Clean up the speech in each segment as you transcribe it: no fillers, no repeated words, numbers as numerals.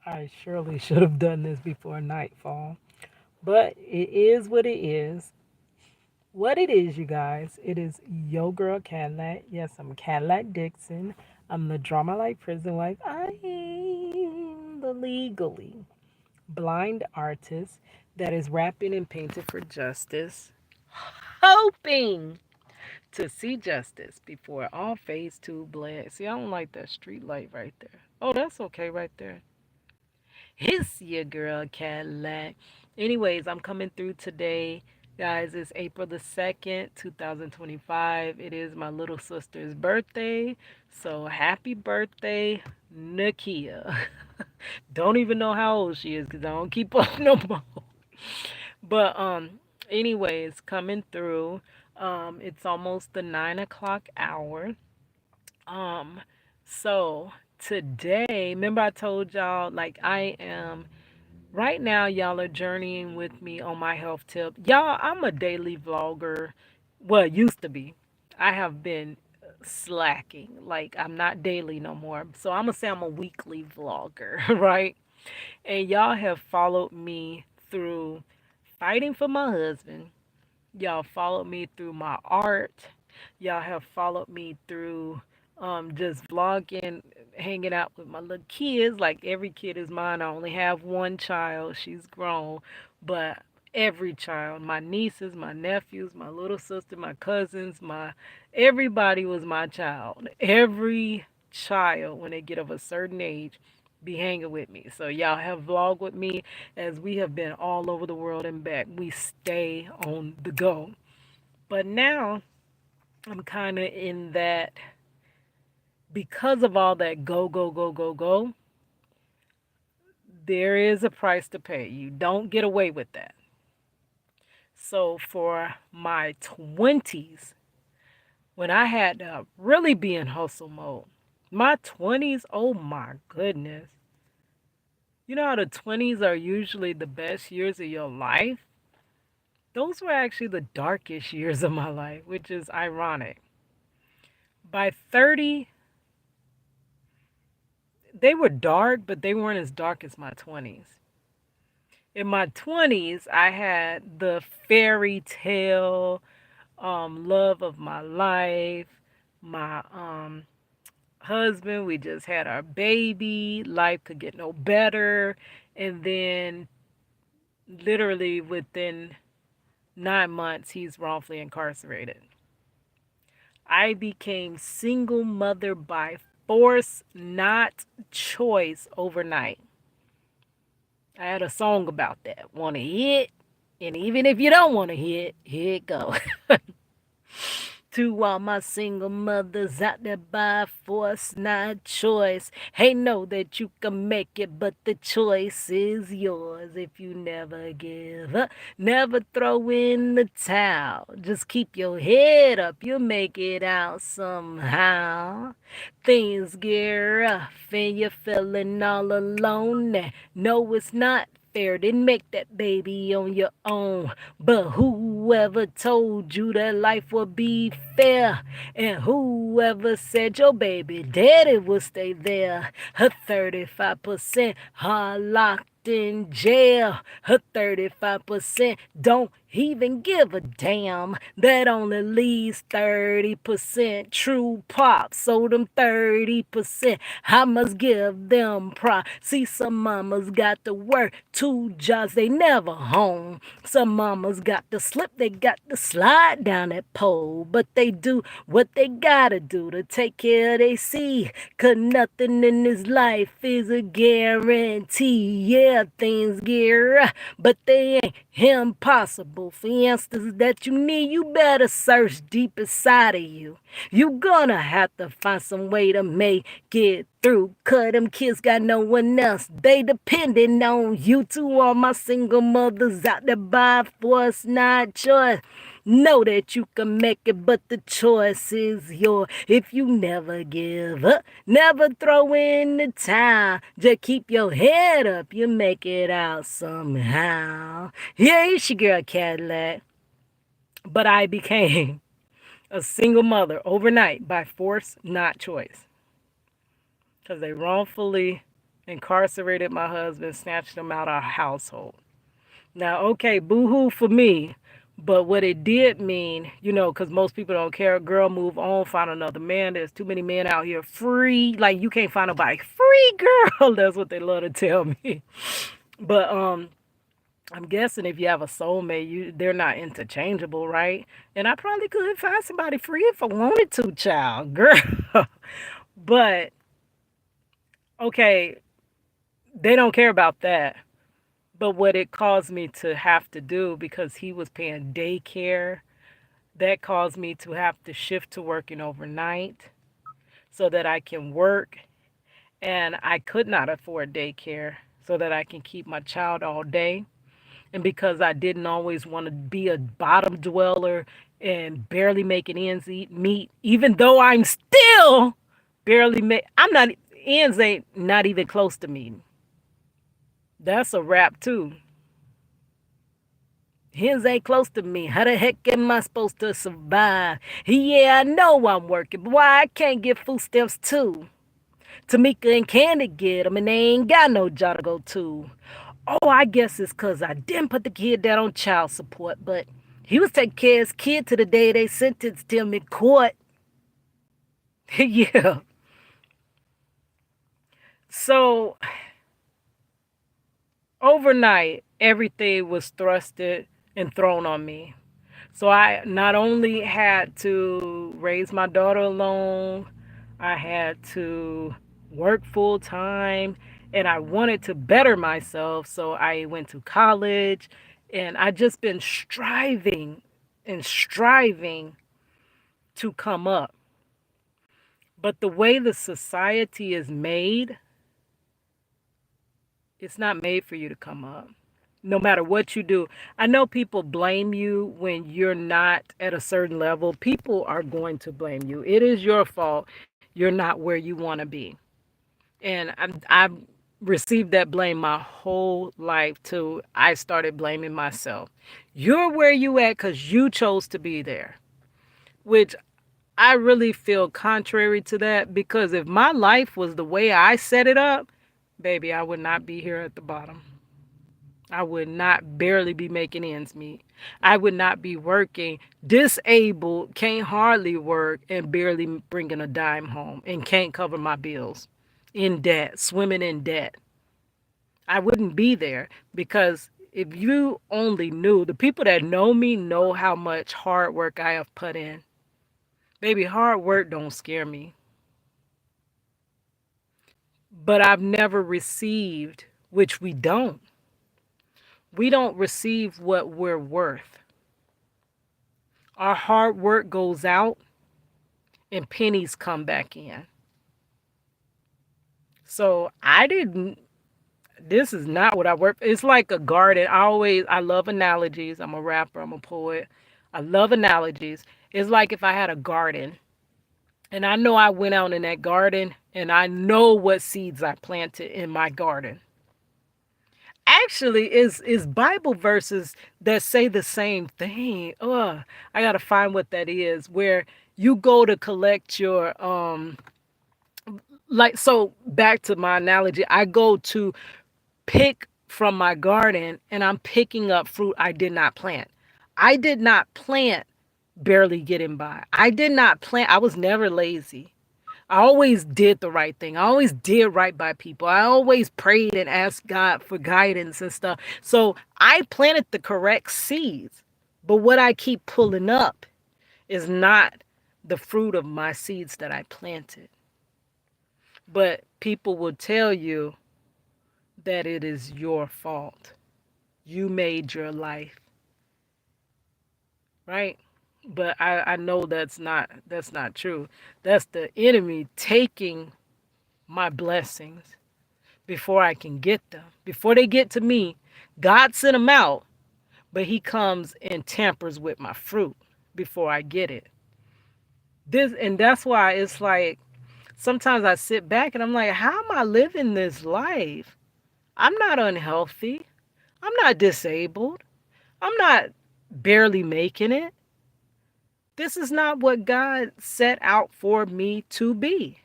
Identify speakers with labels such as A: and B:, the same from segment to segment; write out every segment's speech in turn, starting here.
A: I surely should have done this before nightfall. But it is what it is. What it is, you guys, it is Yo Girl Cadillac. Yes, I'm Cadillac Dixon. I'm the drama like prison wife. I am the legally blind artist that is rapping and painting for justice, hoping to see justice before all phase two bled. See, I don't like that street light right there. Oh, that's okay right there. It's your girl Cadillac. Anyways, I'm coming through today. Guys, it's April the 2nd, 2025. It is my little sister's birthday. So happy birthday, Nakia. Don't even know how old she is because I don't keep up no more. But anyways, coming through. It's almost the 9 o'clock hour. Um, so today, remember I told y'all like I am right now, y'all are journeying with me on my health tip. Y'all, I'm a daily vlogger. Well, used to be. I have been slacking. Like, I'm not daily no more. So, I'm going to say I'm a weekly vlogger, right? And y'all have followed me through fighting for my husband. Y'all followed me through my art. Y'all have followed me through just vlogging, hanging out with my little kids. Like every kid is mine. I only have one child. She's grown. But every child, my nieces, my nephews, my little sister, my cousins, my everybody was my child. Every child, when they get of a certain age, be hanging with me. So y'all have vlogged with me as we have been all over the world and back. We stay on the go. But now I'm kind of in that because of all that go, go, go, go, go, there is a price to pay. You don't get away with that. So for my 20s, when I had to really be in hustle mode, my 20s, oh my goodness. You know how the 20s are usually the best years of your life? Those were actually the darkest years of my life, which is ironic. By 30, they were dark, but they weren't as dark as my 20s. In my 20s, I had the fairy tale love of my life, my husband, we just had our baby, life could get no better. And then, literally within 9 months, he's wrongfully incarcerated. I became single mother by force, not choice, overnight. I had a song about that. Want to hit? And even if you don't want to hit, here it go. To all my single mothers out there by force, not choice. Hey, know that you can make it, but the choice is yours. If you never give up, never throw in the towel. Just keep your head up, you'll make it out somehow. Things get rough and you're feeling all alone. No, it's not fair. Didn't make that baby on your own. But whoever told you that life would be fair? And whoever said your baby daddy would stay there? Her 35% hard locked in jail. Her 35% don't even give a damn. That only leaves 30% true pop. So them 30%, I must give them prop. See, some mamas got to work 2 jobs, they never home. Some mamas got to slip, they got to slide down that pole. But they do what they gotta do to take care of they seed. Cause nothing in this life is a guarantee. Yeah, things get rough, but they ain't impossible. For answers that you need, you better search deep inside of you. You gonna have to find some way to make it through. Cause them kids got no one else. They depending on you. To all my single mothers out there by force, not choice. Know that you can make it, but the choice is yours. If you never give up, never throw in the towel. Just keep your head up, you make it out somehow. Yeah, it's your girl Cadillac. But I became a single mother overnight by force, not choice. Because they wrongfully incarcerated my husband, snatched him out of our household. Now, okay, boo-hoo for me, but what it did mean, because most people don't care. Girl, move on, find another man. There's too many men out here free. Like, you can't find nobody free, girl. That's what they love to tell me. But I'm guessing if you have a soulmate, they're not interchangeable, right? And I probably could find somebody free if I wanted to, child, girl. But okay, they don't care about that. But what it caused me to have to do, because he was paying daycare, that caused me to have to shift to working overnight so that I can work. And I could not afford daycare so that I can keep my child all day. And because I didn't always want to be a bottom dweller and barely making meet, even though I'm still I'm not, ends ain't not even close to meeting. That's a wrap too. His ain't close to me. How the heck am I supposed to survive? Yeah, I know I'm working, but why I can't get food stamps too? Tamika and Candy get them, and they ain't got no job to go to. Oh, I guess it's 'cause I didn't put the kid down on child support, but he was taking care of his kid to the day they sentenced him in court. Yeah. So overnight, everything was thrusted and thrown on me. So I not only had to raise my daughter alone, I had to work full time, and I wanted to better myself. So I went to college, and I just been striving and striving to come up. But the way the society is made, it's not made for you to come up. No matter what you do. I know people blame you when you're not at a certain level. People are going to blame you. It is your fault you're not where you want to be. And I've received that blame my whole life till I started blaming myself. You're where you at because you chose to be there, which I really feel contrary to that, because if my life was the way I set it up, baby, I would not be here at the bottom. I would not barely be making ends meet. I would not be working, disabled, can't hardly work, and barely bringing a dime home and can't cover my bills, in debt, swimming in debt. I wouldn't be there, because if you only knew, the people that know me know how much hard work I have put in. Baby, hard work don't scare me, but I've never received, which we don't. We don't receive what we're worth. Our hard work goes out and pennies come back in. So I didn't, this is not what I work. It's like a garden. I love analogies. I'm a rapper, I'm a poet. I love analogies. It's like if I had a garden and I know I went out in that garden and I know what seeds I planted in my garden. Actually, is Bible verses that say the same thing. I gotta find what that is. Where you go to collect your like, so back to my analogy, I go to pick from my garden and I'm picking up fruit I did not plant. I did not plant barely getting by. I did not plant. I was never lazy. I always did the right thing. I always did right by people. I always prayed and asked God for guidance and stuff. So I planted the correct seeds. But what I keep pulling up is not the fruit of my seeds that I planted. But people will tell you that it is your fault. You made your life, right? But I know that's not true. That's the enemy taking my blessings before I can get them. Before they get to me, God sent them out, but he comes and tampers with my fruit before I get it. And that's why it's like sometimes I sit back and I'm like, how am I living this life? I'm not unhealthy. I'm not disabled. I'm not barely making it. This is not what God set out for me to be.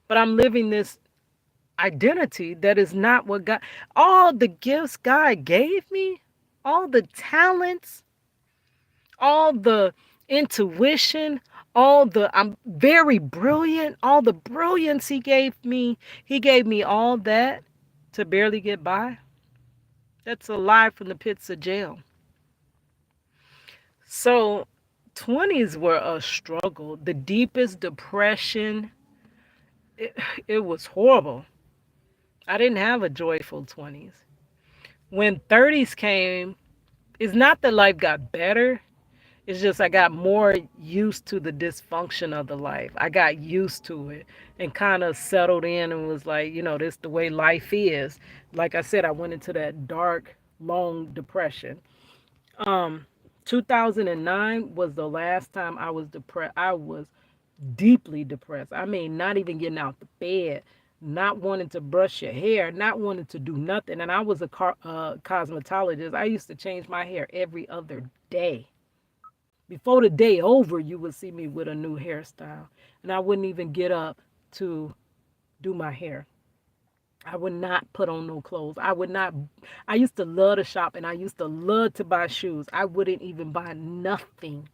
A: But I'm living this identity that is not what God, all the gifts God gave me, all the talents, all the intuition, all the, I'm very brilliant, all the brilliance he gave me all that to barely get by. That's a lie from the pits of jail. So 20s were a struggle. The deepest depression, it, it was horrible. I didn't have a joyful 20s. When 30s came, it's not that life got better. It's just I got more used to the dysfunction of the life. I got used to it and kind of settled in and was like, this the way life is. Like I said, I went into that dark, long depression. Um, 2009 was the last time I was depressed. I was deeply depressed. I mean, not even getting out the bed, not wanting to brush your hair, not wanting to do nothing. And I was a cosmetologist. I used to change my hair every other day. Before the day over, you would see me with a new hairstyle. And I wouldn't even get up to do my hair. I would not put on no clothes. I would not. I used to love to shop and I used to love to buy shoes. I wouldn't even buy nothing.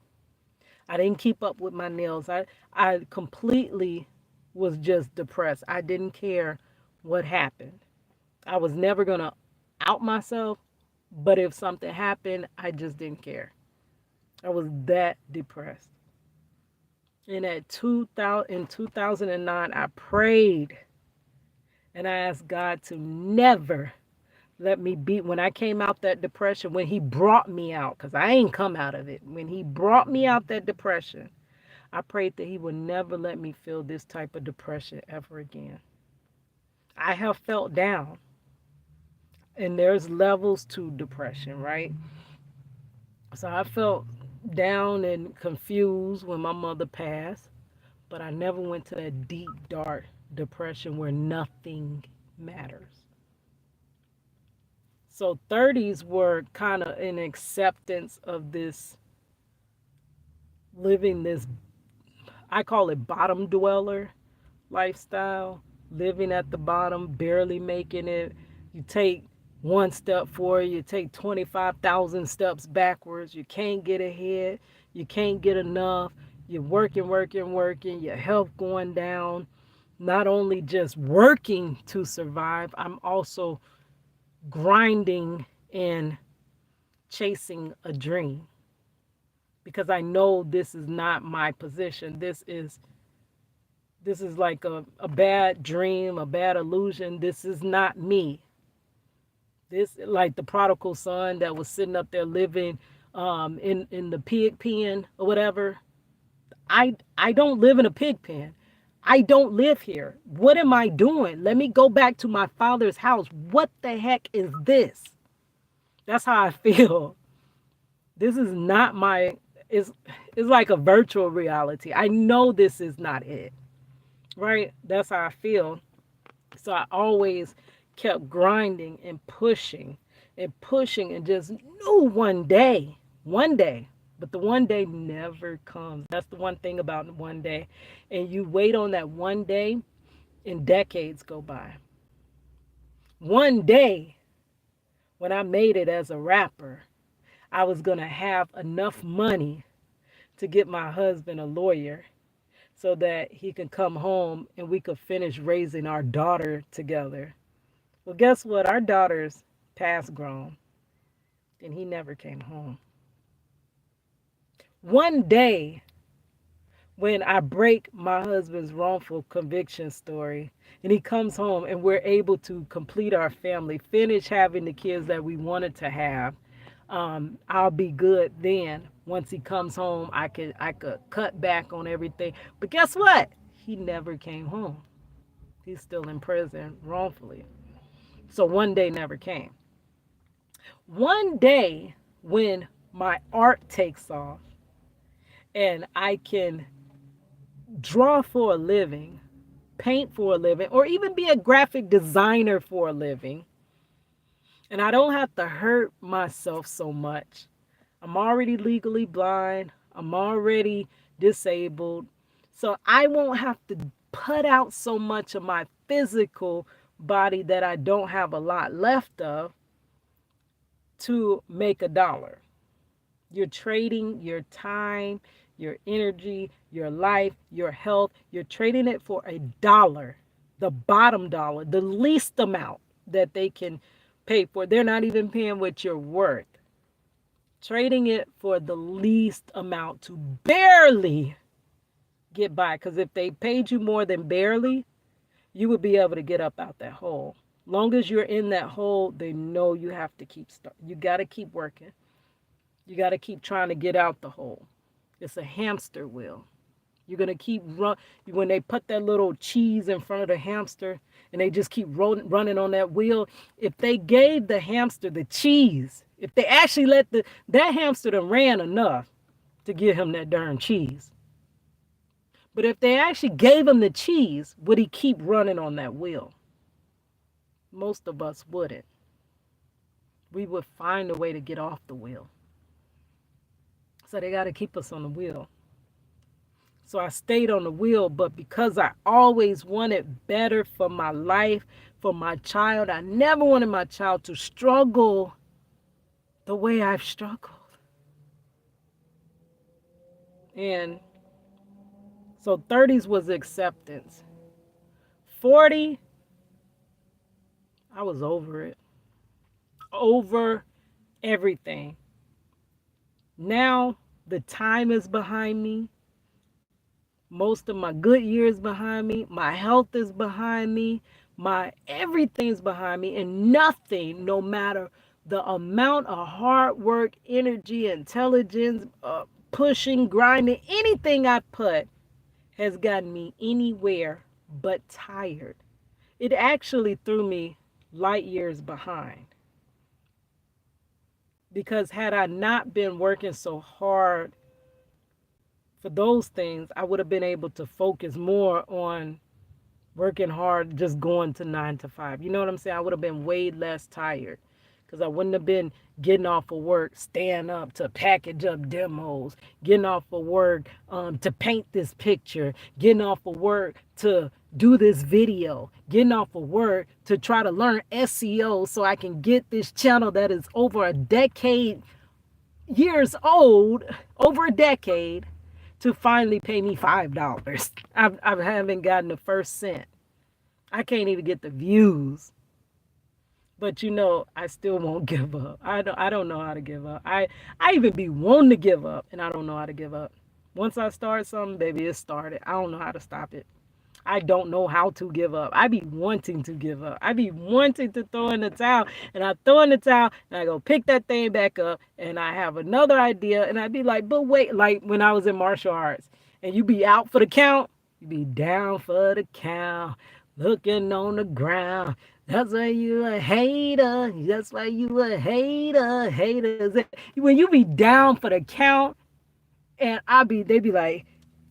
A: I didn't keep up with my nails. I completely was just depressed. I didn't care what happened. I was never going to out myself, but if something happened, I just didn't care. I was that depressed. And in 2009, I prayed and I asked God to never let me be, when I came out that depression, when he brought me out, because I ain't come out of it, when he brought me out that depression, I prayed that he would never let me feel this type of depression ever again. I have felt down, and there's levels to depression, right? So I felt down and confused when my mother passed, but I never went to that deep, dark depression where nothing matters. So 30s were kind of an acceptance of this, living this, I call it bottom dweller lifestyle, living at the bottom, barely making it. You take one step forward, you take 25,000 steps backwards. You can't get ahead, you can't get enough. You're working, working, working, your health going down. Not only just working to survive, I'm also grinding and chasing a dream because I know this is not my position. This is like a bad dream, a bad illusion. This is not me. This, like the prodigal son that was sitting up there living in the pig pen or whatever. I don't live in a pig pen. I don't live here. What am I doing? Let me go back to my father's house. What the heck is this? That's how I feel. This is not my, it's, it's like a virtual reality. I know this is not it, right? That's how I feel. So I always kept grinding and pushing and just knew one day, but the one day never comes. That's the one thing about one day. And you wait on that one day and decades go by. One day when I made it as a rapper, I was going to have enough money to get my husband a lawyer so that he could come home and we could finish raising our daughter together. Well, guess what? Our daughter's past grown and he never came home. One day, when I break my husband's wrongful conviction story and he comes home and we're able to complete our family, finish having the kids that we wanted to have, I'll be good then. Once he comes home, I could cut back on everything. But guess what? He never came home. He's still in prison wrongfully. So one day never came. One day when my art takes off and I can draw for a living, paint for a living, or even be a graphic designer for a living, and I don't have to hurt myself so much. I'm already legally blind. I'm already disabled. So I won't have to put out so much of my physical body that I don't have a lot left of to make $1. You're trading your time, your energy, your life, your health. You're trading it for $1, the bottom dollar, the least amount that they can pay for. They're not even paying what you're worth. Trading it for the least amount to barely get by. Because if they paid you more than barely, you would be able to get up out that hole. Long as you're in that hole, they know you have to you got to keep working. You got to keep trying to get out the hole. It's a hamster wheel. You're going to keep when they put that little cheese in front of the hamster and they just keep running on that wheel. If they gave the hamster the cheese, if they actually let that hamster done ran enough to give him that darn cheese. But if they actually gave him the cheese, would he keep running on that wheel? Most of us wouldn't. We would find a way to get off the wheel. So they got to keep us on the wheel. So I stayed on the wheel, but because I always wanted better for my life, for my child, I never wanted my child to struggle the way I've struggled. And so 30s was acceptance. 40, I was over it. Over everything. Now the time is behind me. Most of my good years behind me. My health is behind me. My everything's behind me. And nothing, no matter the amount of hard work, energy, intelligence, pushing, grinding, anything I put has gotten me anywhere but tired. It actually threw me light years behind. Because had I not been working so hard for those things, I would have been able to focus more on working hard, just going to 9 to 5. You know what I'm saying? I would have been way less tired because I wouldn't have been getting off of work, staying up to package up demos, getting off of work to paint this picture, getting off of work to do this video, getting off of work to try to learn SEO so I can get this channel that is over a decade years old, over a decade, to finally pay me $5. I haven't gotten the first cent. I can't even get the views. But I still won't give up. I don't know how to give up. I even be wanting to give up, and I don't know how to give up. Once I start something, baby, it started. I don't know how to stop it. I don't know how to give up. I be wanting to give up. I be wanting to throw in the towel, and I throw in the towel, and I go pick that thing back up, and I have another idea, and I be like, but wait, like when I was in martial arts, and you be out for the count, you be down for the count, looking on the ground. That's why you a hater. That's why you a hater. Haters. When you be down for the count, and they be like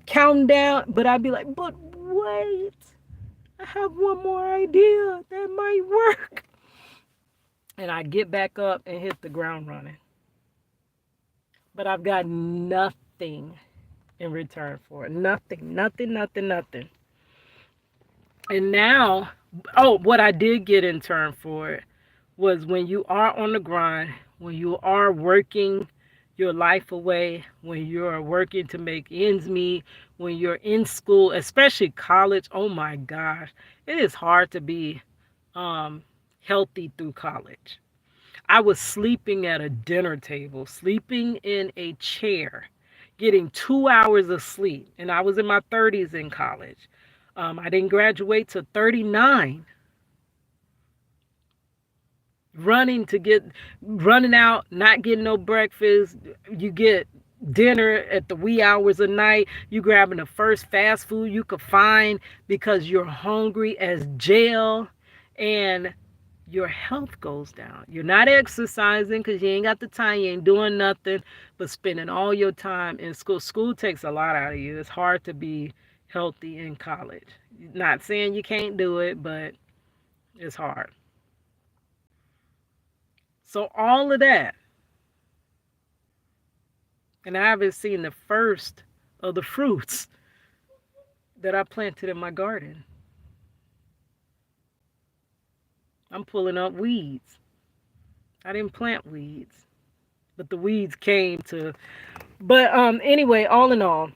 A: counting down, but I be like, but wait, I have one more idea that might work. And I get back up and hit the ground running. But I've got nothing in return for it. Nothing. And now, what I did get in turn for it was when you are on the grind, when you are working your life away, when you're working to make ends meet, when you're in school, especially college. Oh my gosh, it is hard to be healthy through college. I was sleeping at a dinner table, sleeping in a chair, getting 2 hours of sleep, and I was in my 30s in college. I didn't graduate till 39. Running out, not getting no breakfast. You get dinner at the wee hours of night. You grabbing the first fast food you could find because you're hungry as jail, and your health goes down. You're not exercising because you ain't got the time. You ain't doing nothing but spending all your time in school. School takes a lot out of you. It's hard to be healthy in college. Not saying you can't do it, but it's hard. So all of that, and I haven't seen the first of the fruits that I planted in my garden. I'm pulling up weeds. I didn't plant weeds, but the weeds came to. But anyway, all in all,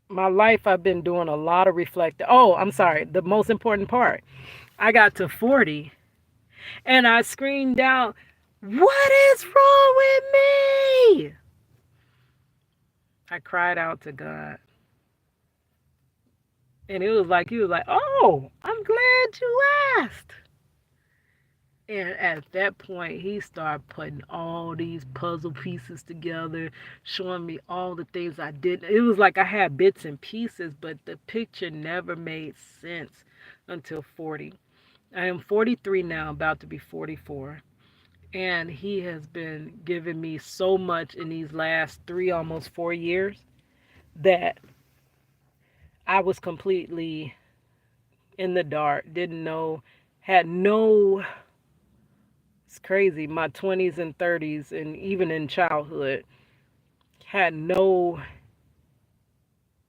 A: my life I've been doing a lot of reflecting. Oh, I'm sorry. The most important part. I got to 40 and I screamed out, "What is wrong with me?" I cried out to God. And it was like, he was like, "Oh, I'm glad you asked." And at that point, he started putting all these puzzle pieces together, showing me all the things I did. It was like I had bits and pieces, but the picture never made sense until 40. I am 43 now, about to be 44. And he has been giving me so much in these last 3, almost 4 years, that I was completely in the dark, didn't know, had no, it's crazy, my 20s and 30s, and even in childhood, had no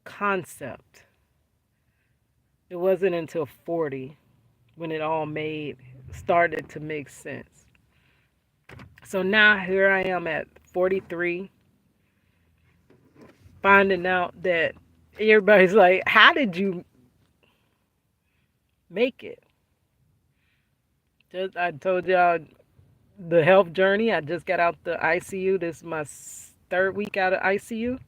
A: concept. It wasn't until 40 when it all started to make sense. So now here I am at 43, finding out that everybody's like, "How did you make it?" Just, I told y'all the health journey. I just got out the ICU. This is my third week out of ICU.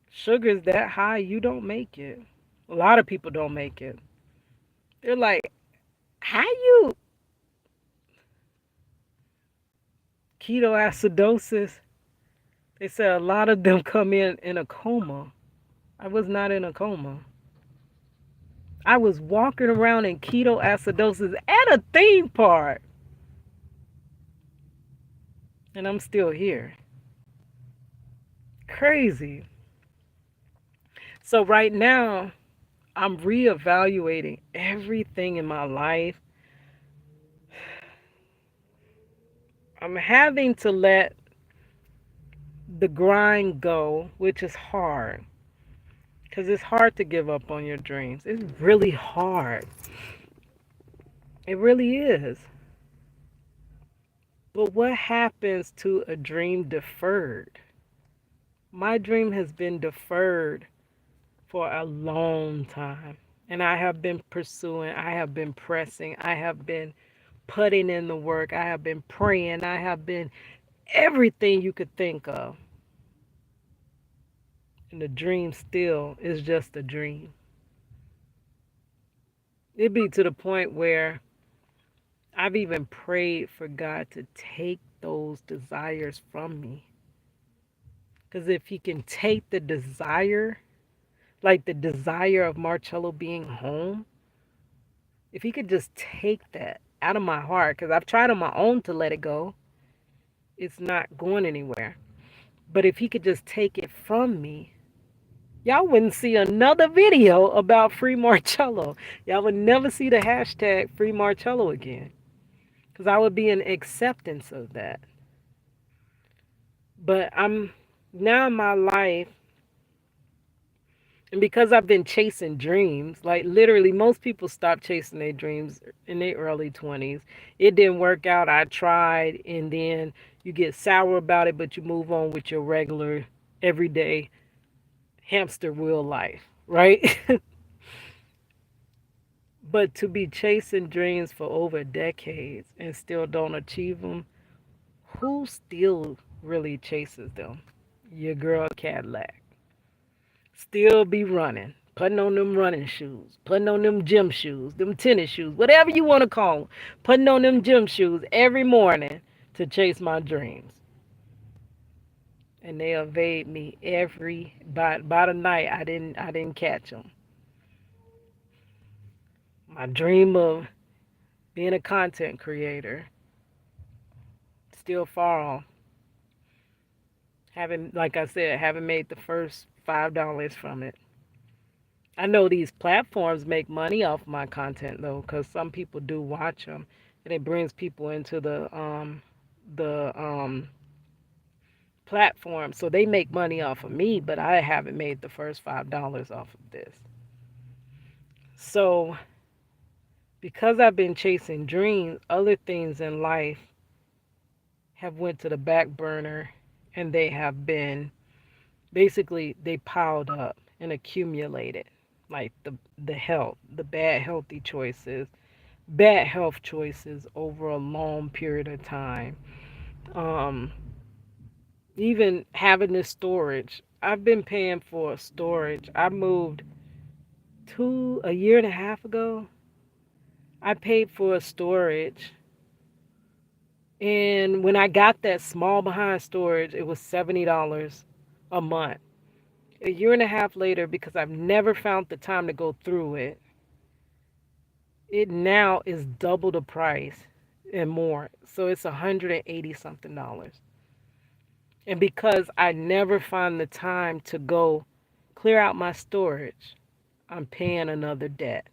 A: Sugar's that high, you don't make it. A lot of people don't make it. They're like, "How you ketoacidosis?" They said a lot of them come in a coma. I was not in a coma. I was walking around in ketoacidosis at a theme park, and I'm still here. Crazy. So right now, I'm reevaluating everything in my life. I'm having to let the grind go, which is hard. Because it's hard to give up on your dreams. It's really hard. It really is. But what happens to a dream deferred? My dream has been deferred for a long time. And I have been pursuing, I have been pressing, I have been putting in the work, I have been praying, I have been everything you could think of. And the dream still is just a dream. It'd be to the point where I've even prayed for God to take those desires from me. Because if He can take the desire, like the desire of Marcello being home, if He could just take that out of my heart, because I've tried on my own to let it go, it's not going anywhere. But if He could just take it from me, y'all wouldn't see another video about Free Marcello. Y'all would never see the hashtag Free Marcello again. Because I would be in acceptance of that. But I'm now in my life, and because I've been chasing dreams, like literally most people stop chasing their dreams in their early 20s. It didn't work out. I tried, and then you get sour about it, but you move on with your regular, everyday hamster wheel life, right? But to be chasing dreams for over decades and still don't achieve them, who still really chases them? Your girl Cadillac. Still be running, putting on them running shoes, putting on them gym shoes, them tennis shoes, whatever you want to call them, putting on them gym shoes every morning to chase my dreams. And they evade me by the night. I didn't catch them. My dream of being a content creator still far off. Haven't, like I said, haven't made the first $5 from it. I know these platforms make money off my content though, because some people do watch them, and it brings people into the platform, so they make money off of me. But I haven't made the first $5 off of this. So, because I've been chasing dreams, other things in life have went to the back burner, and they have been basically they piled up and accumulated, like the health, the bad health choices over a long period of time. um Even having this storage, I've been paying for storage. I moved a year and a half ago. I paid for a storage, and when I got that small behind storage, it was $70 a month. A year and a half later, because I've never found the time to go through it, it now is double the price and more. So it's $180 something dollars. And because I never find the time to go clear out my storage, I'm paying another debt.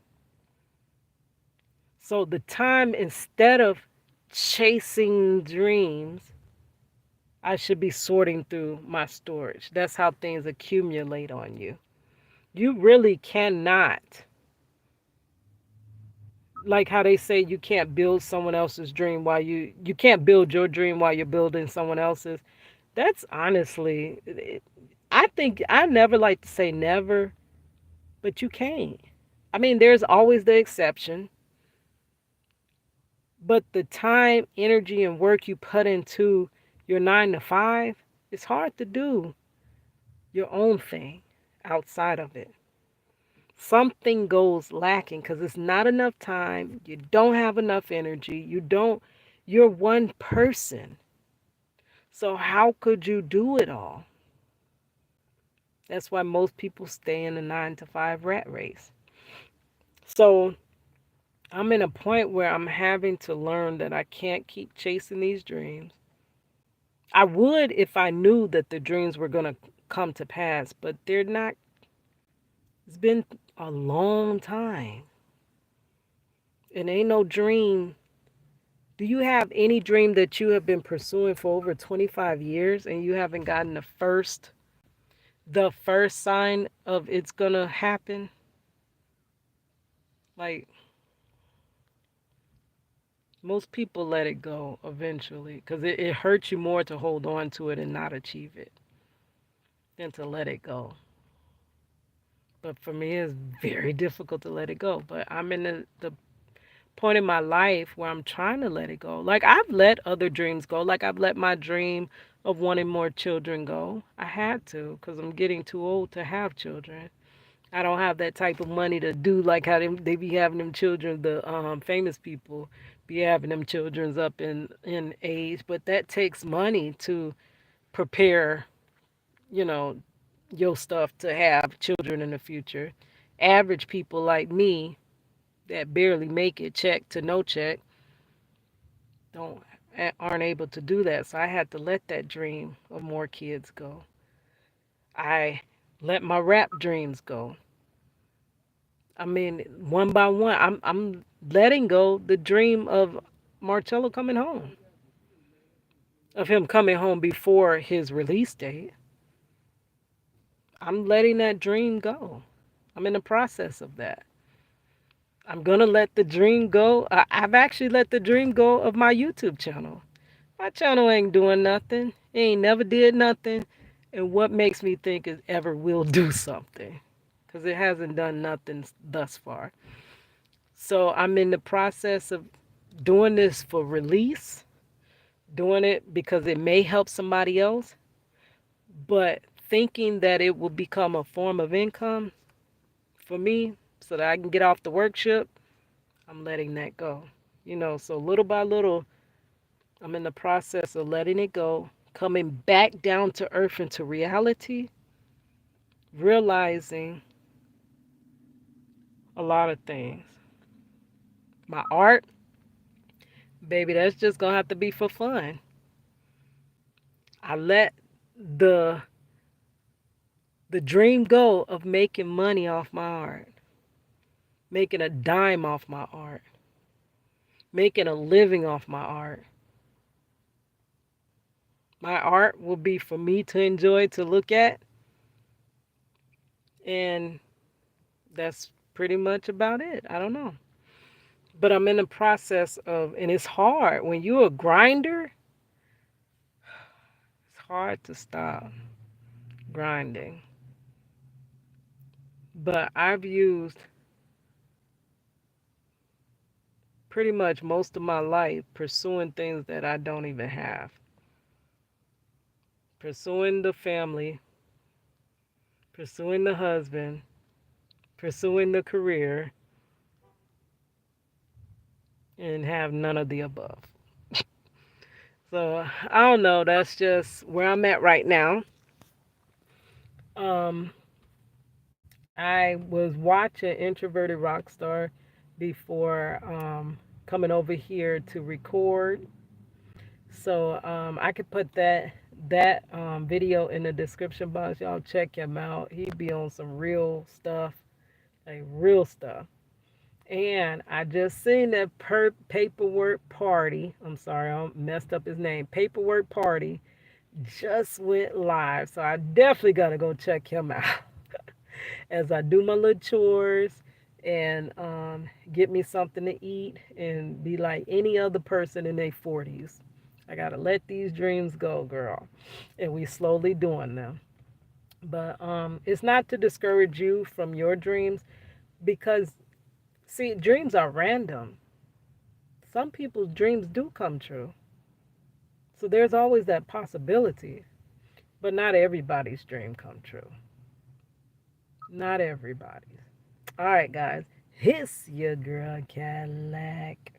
A: So the time, instead of chasing dreams, I should be sorting through my storage. That's how things accumulate on you. You really cannot, like how they say you can't build someone else's dream while you can't build your dream while you're building someone else's. That's honestly, I think I never like to say never, but you can't. I mean, there's always the exception, but the time, energy, and work you put into your 9 to 5, it's hard to do your own thing outside of it. Something goes lacking because it's not enough time. You don't have enough energy. You're one person. So, how could you do it all? That's why most people stay in the 9 to 5 rat race. So, I'm in a point where I'm having to learn that I can't keep chasing these dreams. I would if I knew that the dreams were going to come to pass, but they're not. It's been a long time. It ain't no dream. Do you have any dream that you have been pursuing for over 25 years and you haven't gotten the first sign of it's going to happen? Like, most people let it go eventually because it hurts you more to hold on to it and not achieve it than to let it go. But for me, it's very difficult to let it go. But I'm in the point in my life where I'm trying to let it go. Like, I've let other dreams go. Like, I've let my dream of wanting more children go. I had to because I'm getting too old to have children. I don't have that type of money to do like how they be having them children, the famous people be having them children's up in age. But that takes money to prepare, you know, your stuff to have children in the future. Average people like me that barely make it check to no check don't aren't able to do that. So I had to let that dream of more kids go. I let my rap dreams go. I mean, one by one, I'm letting go the dream of Marcello coming home, of him coming home before his release date. I'm letting that dream go. I'm in the process of that. I'm gonna let the dream go. I've actually let the dream go of my YouTube channel. My channel ain't doing nothing. It ain't never did nothing. And what makes me think it ever will do something? Because it hasn't done nothing thus far. So I'm in the process of doing this for release, doing it because it may help somebody else, but thinking that it will become a form of income for me so that I can get off the workshop, I'm letting that go. So little by little, I'm in the process of letting it go, coming back down to earth into reality, realizing a lot of things. My art, baby, that's just gonna have to be for fun. I let the the dream go of making money off my art, making a dime off my art, making a living off my art. My art will be for me to enjoy, to look at, and that's pretty much about it. I don't know. But I'm in the process of, and it's hard. When you're a grinder, it's hard to stop grinding. But I've used pretty much most of my life pursuing things that I don't even have. Pursuing the family, pursuing the husband, pursuing the career, and have none of the above. So I don't know. That's just where I'm at right now. Um, I was watching Introverted Rockstar before coming over here to record. So I could put that video in the description box. Y'all check him out. He be on some real stuff, like real stuff. And I just seen that paperwork party. I'm sorry, I messed up his name. Paperwork party just went live. So I definitely gotta go check him out as I do my little chores and get me something to eat and be like any other person in their 40s. I gotta let these dreams go, girl. And we slowly doing them. But it's not to discourage you from your dreams because see, dreams are random. Some people's dreams do come true. So there's always that possibility. But not everybody's dream come true. Not everybody's. All right, guys. Hiss your girl Cadillac.